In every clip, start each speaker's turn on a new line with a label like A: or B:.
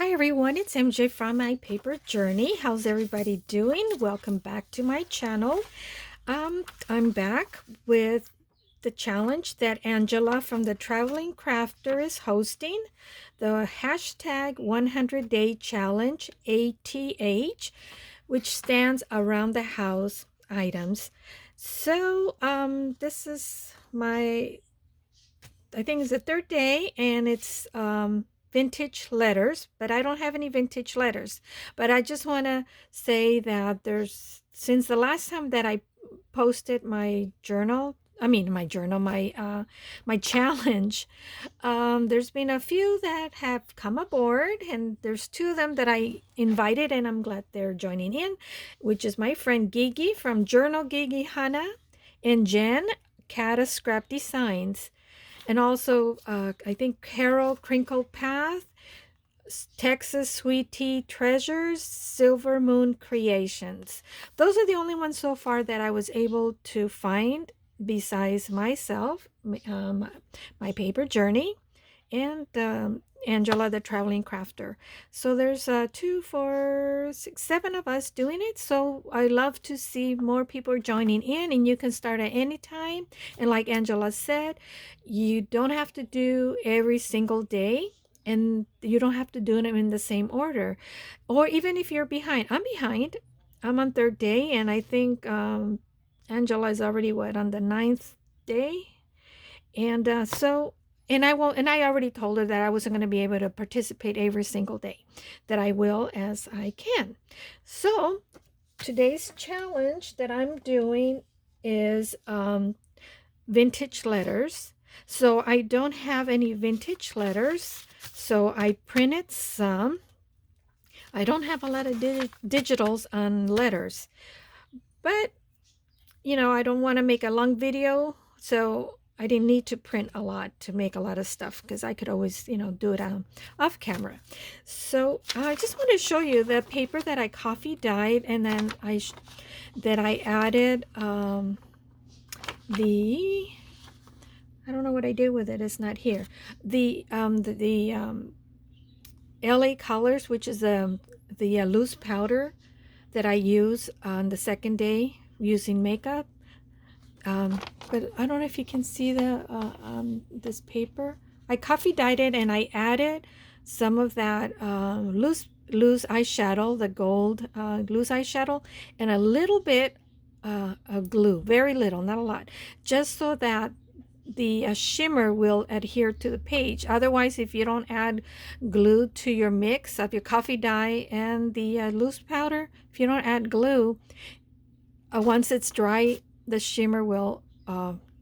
A: Hi everyone, it's MJ from My Paper Journey. How's everybody doing? Welcome back to my channel. I'm back with the challenge that Angela from the Traveling Crafter is hosting, the hashtag 100 Day Challenge ATH, which stands around the house items. So this is I think it's the third day, and it's vintage letters, but I don't have any vintage letters. But I just want to say that since the last time that I posted my journal, my challenge, there's been a few that have come aboard, and there's two of them that I invited, and I'm glad they're joining in, which is my friend Gigi from Journal Gigi Hana, and Jenn, Cata Scrap Designs. And also, I think Carol Crinkle Path, Texas Sweet Tea Treasures, Silver Moon Creations. Those are the only ones so far that I was able to find besides myself, my paper journey, and Angela the Traveling Crafter. So there's 2, 4, 6, 7 of us doing it. So I love to see more people joining in, and you can start at any time. And like Angela said, you don't have to do every single day, and you don't have to do them in the same order. Or even if you're behind, I'm behind. I'm on 3rd day, and I think Angela is already on the 9th day. And I already told her that I wasn't going to be able to participate every single day, that I will as I can. So today's challenge that I'm doing is vintage letters. So I don't have any vintage letters, so I printed some. I don't have a lot of digitals on letters, but I don't want to make a long video, so I didn't need to print a lot to make a lot of stuff, because I could always, do it off camera. So I just want to show you the paper that I coffee dyed, and then I added I don't know what I did with it. It's not here. The LA Colors, which is the loose powder that I use on the 2nd day using makeup. But I don't know if you can see this paper. I coffee dyed it, and I added some of that loose eyeshadow, the gold loose eyeshadow, and a little bit of glue, very little, not a lot, just so that the shimmer will adhere to the page. Otherwise, if you don't add glue to your mix of your coffee dye and the loose powder, if you don't add glue, once it's dry, the shimmer will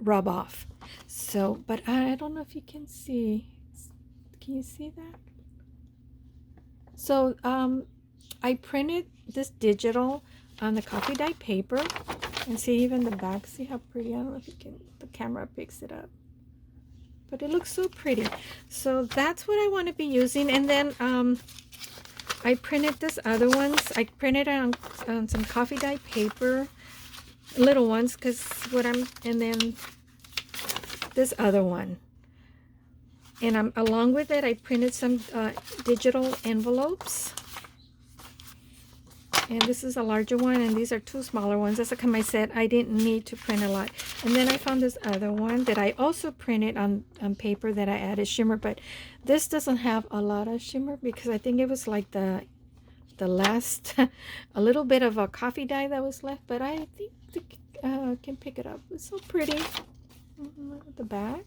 A: rub off. So, but I don't know if you can see. Can you see that? So I printed this digital on the coffee dye paper, and see even the back. See how pretty? I don't know if the camera picks it up, but it looks so pretty. So that's what I want to be using. And then I printed this other ones. I printed on some coffee dye paper, little ones, and then this other one, and along with it I printed some digital envelopes, and this is a larger one, and these are 2 smaller ones. That's like I said, I didn't need to print a lot. And then I found this other one that I also printed on paper that I added shimmer, but this doesn't have a lot of shimmer, because I think it was like the last a little bit of a coffee dye that was left, but I think can pick it up. It's so pretty. The back.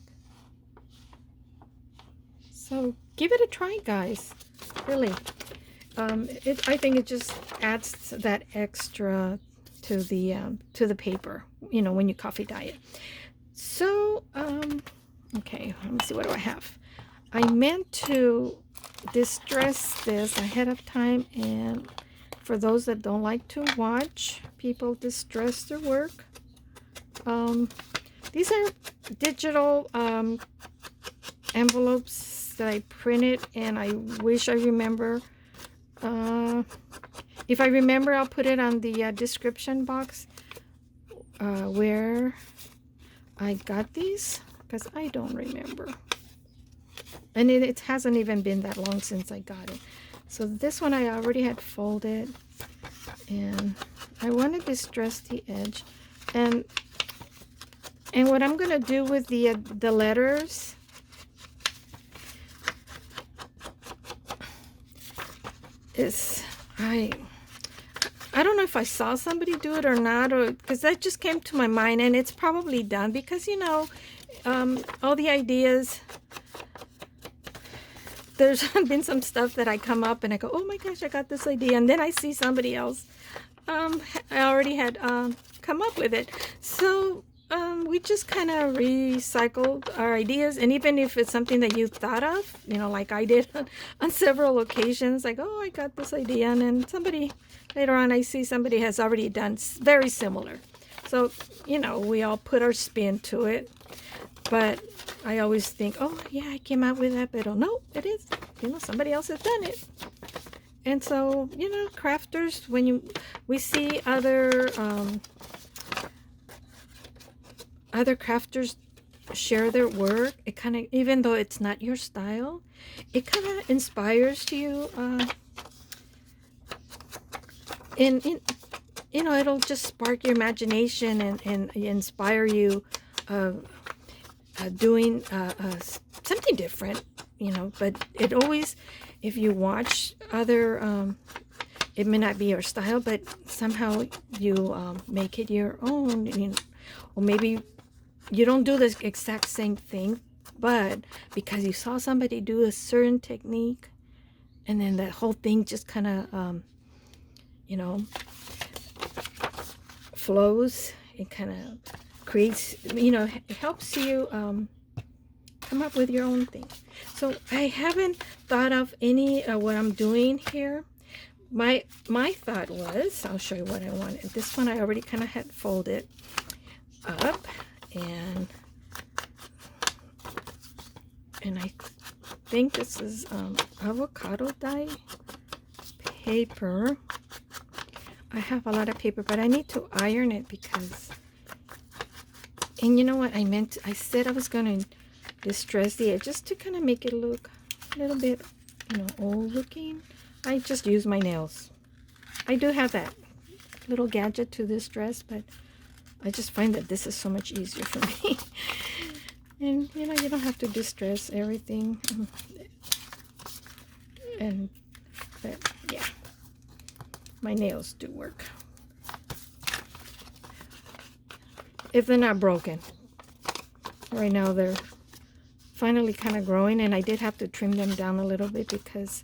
A: So give it a try, guys. Really, I think it just adds that extra to the paper, when you coffee dye it. So okay, let me see, what do I have? I meant to distress this ahead of time, and for those that don't like to watch people distress their work, these are digital envelopes that I printed, and I wish I remember. If I remember, I'll put it on the description box where I got these, because I don't remember. And it hasn't even been that long since I got it. So this one I already had folded, and I want to distress the edge. And what I'm gonna do with the letters is I don't know if I saw somebody do it or not, or because that just came to my mind, and it's probably done because, you know, all the ideas, there's been some stuff that I come up and I go, oh my gosh, I got this idea, and then I see somebody else I already had come up with it. So we just kind of recycled our ideas, and even if it's something that you thought of, you know, like I did on several occasions, like, oh, I got this idea, and then somebody later on I see somebody has already done very similar. So, you know, we all put our spin to it. But I always think, oh yeah, I came out with that, but no, it is, you know, somebody else has done it. And so, you know, crafters, when we see other crafters share their work, it kind of, even though it's not your style, it kind of inspires you. In you know, it'll just spark your imagination and inspire you doing something different, you know. But it always, if you watch other, it may not be your style, but somehow you make it your own, you know, or maybe you don't do the exact same thing, but because you saw somebody do a certain technique, and then that whole thing just kind of, you know, flows. It kind of creates, you know, it helps you come up with your own thing. So I haven't thought of any what I'm doing here. My thought was, I'll show you what I wanted. This one I already kind of had folded up, and I think this is avocado dye paper. I have a lot of paper, but I need to iron it because, and you know what, I said I was going to distress the edges to kind of make it look a little bit, you know, old looking. I just use my nails. I do have that little gadget to distress, but I just find that this is so much easier for me. And you know, you don't have to distress everything. And but yeah, my nails do work if they're not broken. Right now they're finally kind of growing, and I did have to trim them down a little bit because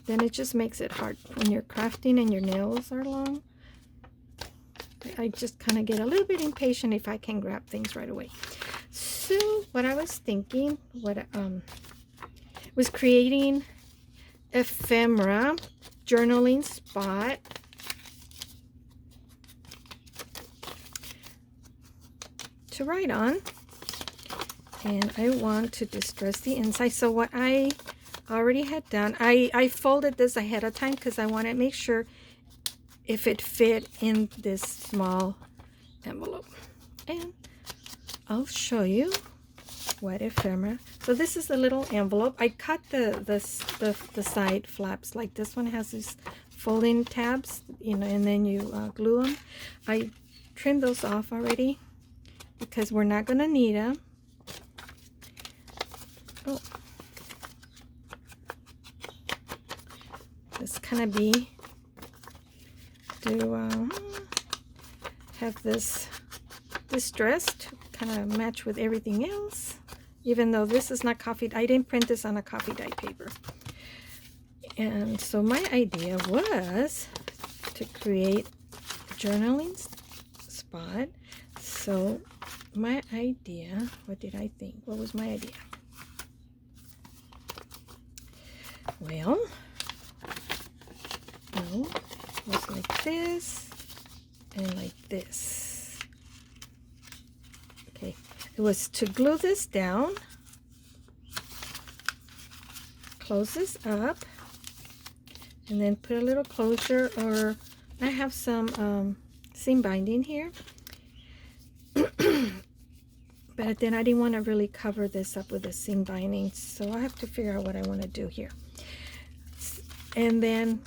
A: then it just makes it hard when you're crafting and your nails are long. I just kind of get a little bit impatient if I can grab things right away. So what I was thinking, was creating ephemera journaling spot. To write on, and I want to distress the inside. So what I already had done, I folded this ahead of time because I want to make sure if it fit in this small envelope. And I'll show you what ephemera. So this is the little envelope. I cut the side flaps, like this one has these folding tabs, you know, and then you glue them. I trimmed those off already because we're not going to need them. Oh, this kind of be to have this distress to kind of match with everything else, even though this is not coffee. I didn't print this on a coffee dye paper. And so my idea was to create a journaling spot. So my idea, what did I think? What was my idea? Well, no, it was like this and like this. Okay, it was to glue this down, close this up, and then put a little closure, or I have some seam binding here. But then I didn't want to really cover this up with a seam binding, so I have to figure out what I want to do here. and then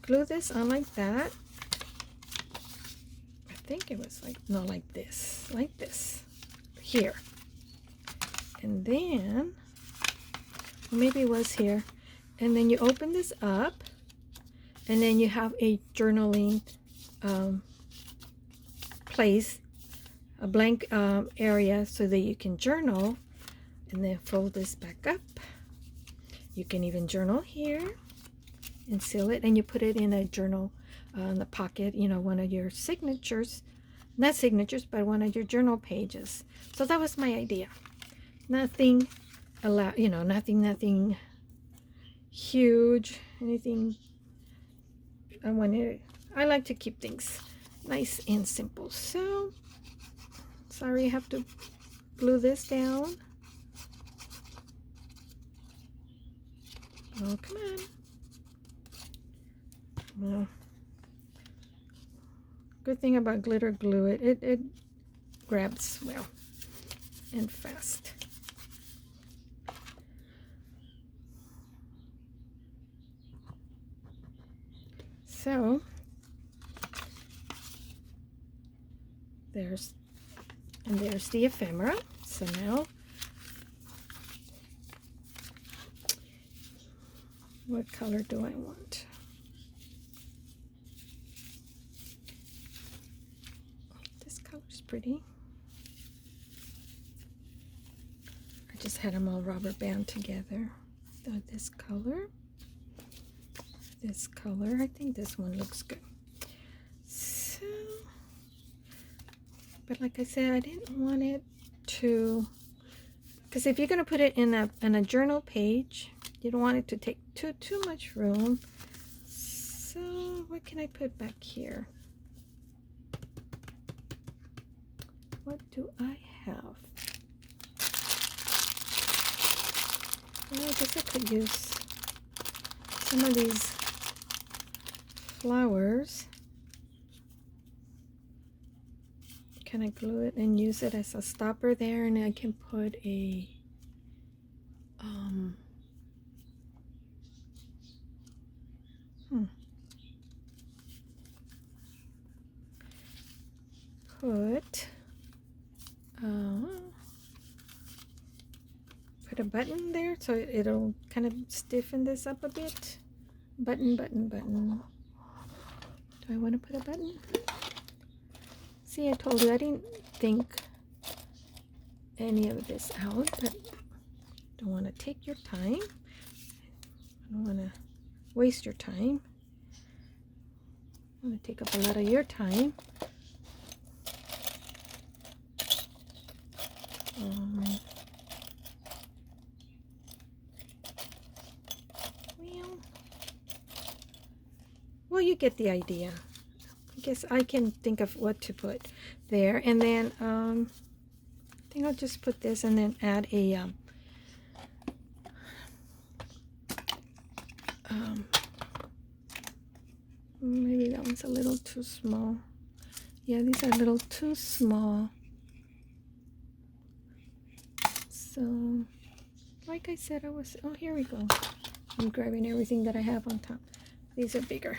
A: glue this on like that. I think it was like, no, like this here. And then, maybe it was here. And then you open this up, and then you have a journaling place, a blank area so that you can journal, and then fold this back up. You can even journal here and seal it, and you put it in a journal in the pocket, you know, one of your signatures, not signatures, but one of your journal pages. So that was my idea. Nothing nothing huge, anything. I like to keep things nice and simple. So sorry, I have to glue this down. Oh, come on. Well, good thing about glitter glue, it grabs well and fast. So there's the ephemera. So now, what color do I want? This color's pretty. I just had them all rubber band together. So this color, I think this one looks good. So, but like I said, I didn't want it to, because if you're going to put it in a journal page, you don't want it to take too much room. So what can I put back here? What do I have? Well, I guess I could use some of these flowers. Can I glue it and use it as a stopper there, and I can put a put a button there so it'll kind of stiffen this up a bit. Button. Do I want to put a button? See, I told you I didn't think any of this out, but don't want to take your time. I don't want to waste your time. I want to take up a lot of your time. Well, you get the idea. I guess I can think of what to put there, and then I think I'll just put this and then add a maybe that one's a little too small. Yeah, these are a little too small. So, like I said, oh, here we go. I'm grabbing everything that I have on top. These are bigger.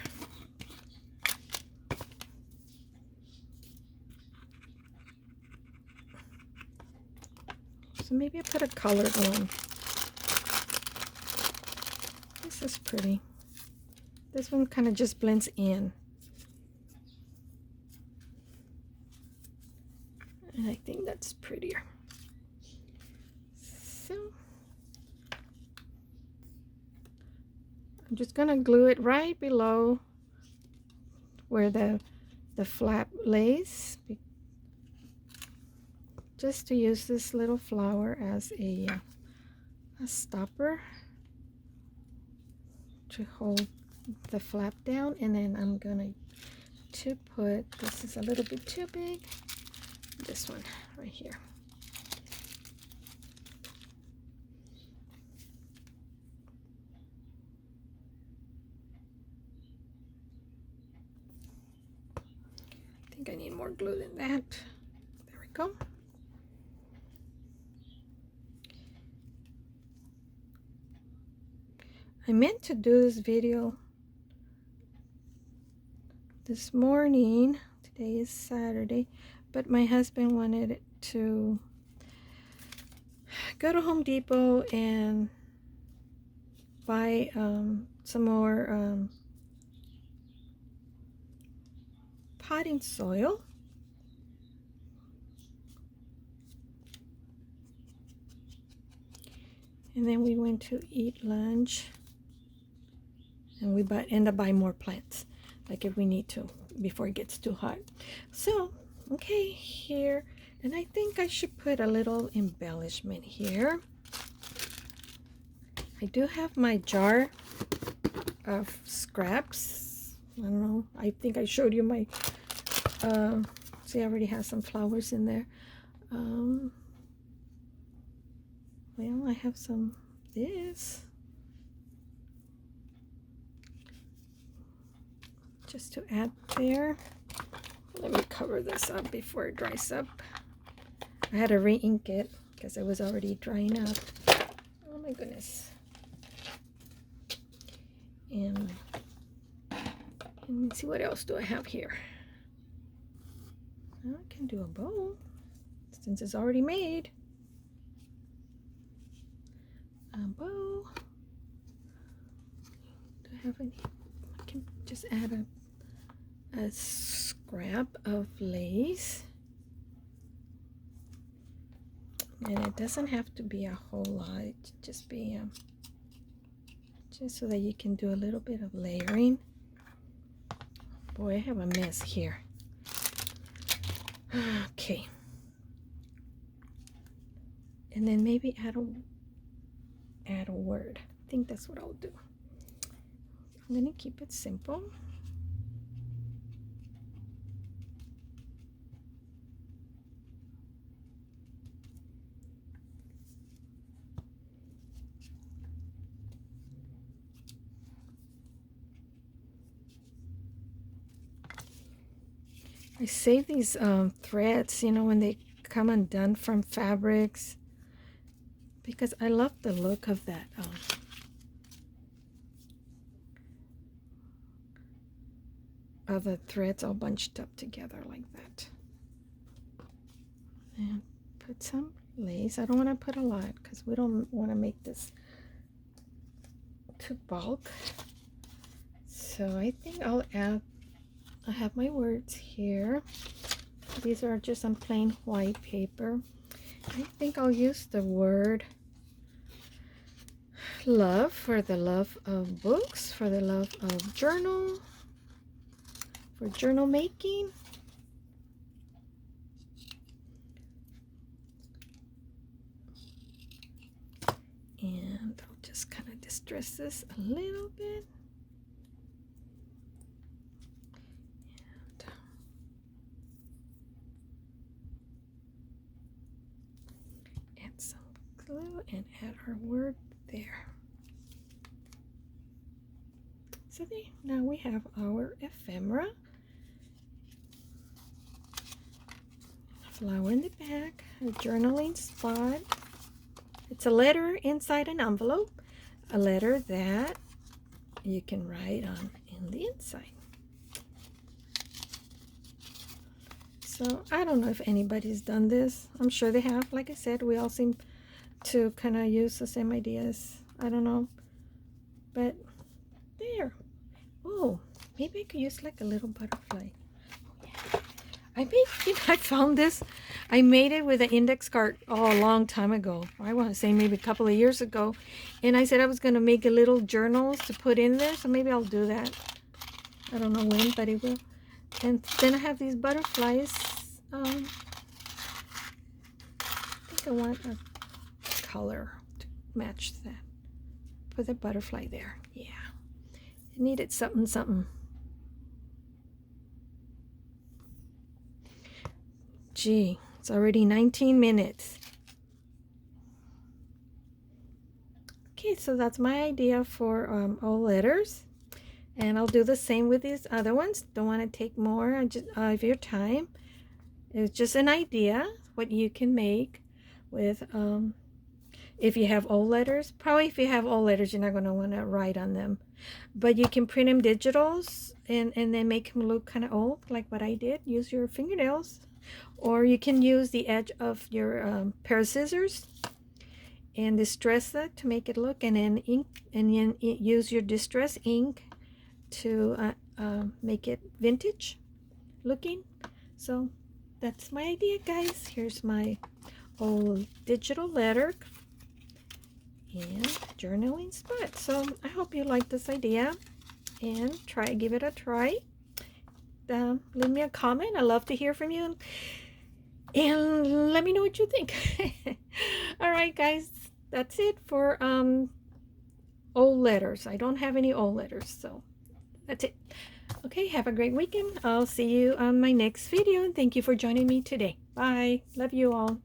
A: So maybe I put a colored one. This is pretty. This one kind of just blends in. And I think that's prettier. So I'm just gonna glue it right below where the flap lays, just to use this little flower as a stopper to hold the flap down. And then I'm gonna put, this is a little bit too big, this one right here. I think I need more glue than that. There we go. I meant to do this video this morning. Today is Saturday, but my husband wanted to go to Home Depot and buy some more potting soil. And then we went to eat lunch, and we end up buying more plants, like if we need to, before it gets too hot. So, okay, here, and I think I should put a little embellishment here. I do have my jar of scraps. I don't know, I think I showed you my, see, I already have some flowers in there. Well, I have some this just to add there. Let me cover this up before it dries up. I had to re-ink it because it was already drying up. Oh my goodness. And let me see, what else do I have here? Well, I can do a bow since it's already made. A bow. Do I have any? I can just add a scrap of lace. And it doesn't have to be a whole lot. It just be just so that you can do a little bit of layering. Boy, I have a mess here. Okay. And then maybe add a word. I think that's what I'll do. I'm gonna keep it simple. I save these threads, you know, when they come undone from fabrics, because I love the look of that. Of the threads all bunched up together like that. And put some lace. I don't want to put a lot because we don't want to make this too bulk. So I think I'll add, I have my words here. These are just on plain white paper. I think I'll use the word love for the love of books, for the love of journal, for journal making. And I'll just kind of distress this a little bit. And add some glue and add our word there. So there, now we have our ephemera. Flower in the back, a journaling spot. It's a letter inside an envelope, a letter that you can write on in the inside. So I don't know if anybody's done this. I'm sure they have. Like I said, we all seem to kind of use the same ideas. I don't know, but there. Oh, maybe I could use like a little butterfly. Oh, yeah. I found this. I made it with an index card a long time ago. I want to say maybe a couple of years ago. And I said I was going to make a little journals to put in there. So maybe I'll do that. I don't know when, but it will. And then I have these butterflies. I think I want a color to match that. Put the butterfly there. Yeah. It needed something, something. Gee, it's already 19 minutes. Okay, so that's my idea for all letters. And I'll do the same with these other ones. Don't want to take more of your time. It's just an idea what you can make with If you have old letters, probably if you have old letters, you're not going to want to write on them. But you can print them digitals and then make them look kind of old, like what I did. Use your fingernails. Or you can use the edge of your pair of scissors and distress it to make it look, and then ink, and then use your distress ink to make it vintage looking. So that's my idea, guys. Here's my old digital letter and journaling spot. So I hope you like this idea and give it a try. Leave me a comment. I love to hear from you, and let me know what you think. All right, guys, that's it for old letters. I don't have any old letters, so that's it. Okay, have a great weekend. I'll see you on my next video, and thank you for joining me today. Bye. Love you all.